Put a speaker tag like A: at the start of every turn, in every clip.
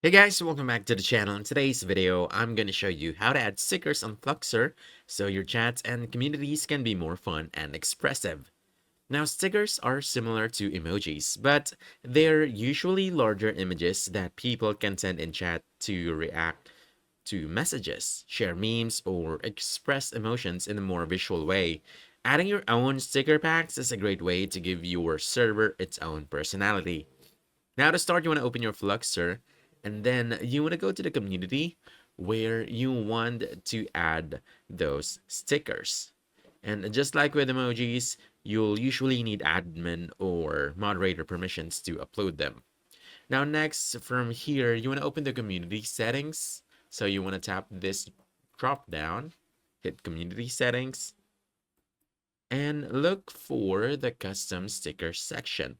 A: Hey guys, welcome back to the channel. In today's video, I'm going to show you how to add stickers on Fluxer so your chats and communities can be more fun and expressive. Now, stickers are similar to emojis, but they're usually larger images that people can send in chat to react to messages, share memes, or express emotions in a more visual way. Adding your own sticker packs is a great way to give your server its own personality. Now to start, you want to open your Fluxer, and then you want to go to the community where you want to add those stickers. And just like with emojis, you'll usually need admin or moderator permissions to upload them. Now next, from here, you want to open the community settings. So you want to tap this drop down, hit community settings, and look for the custom sticker section.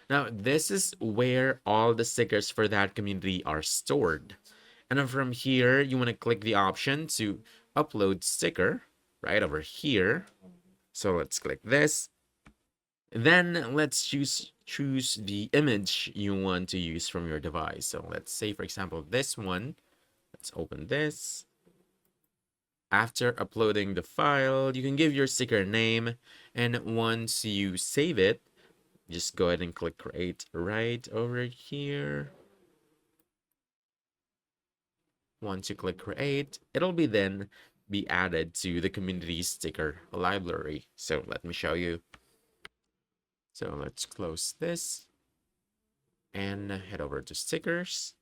A: Now, this is where all the stickers for that community are stored. And then from here, you want to click the option to upload sticker right over here. So let's click this. Then let's choose the image you want to use from your device. So let's say, for example, this one. Let's open this. After uploading the file, you can give your sticker a name. And once you save it, just go ahead and click create right over here. Once you click create, it'll then be added to the community sticker library. So let me show you. So let's close this and head over to stickers.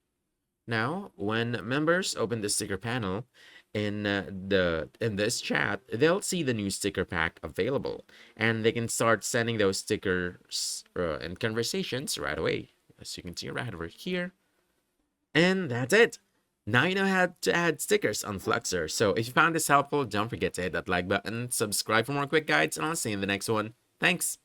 A: Now, when members open the sticker panel in this chat, they'll see the new sticker pack available, and they can start sending those stickers and conversations right away. As you can see right over here. And that's it. Now you know how to add stickers on Fluxer. So if you found this helpful, don't forget to hit that like button, subscribe for more quick guides, and I'll see you in the next one. Thanks.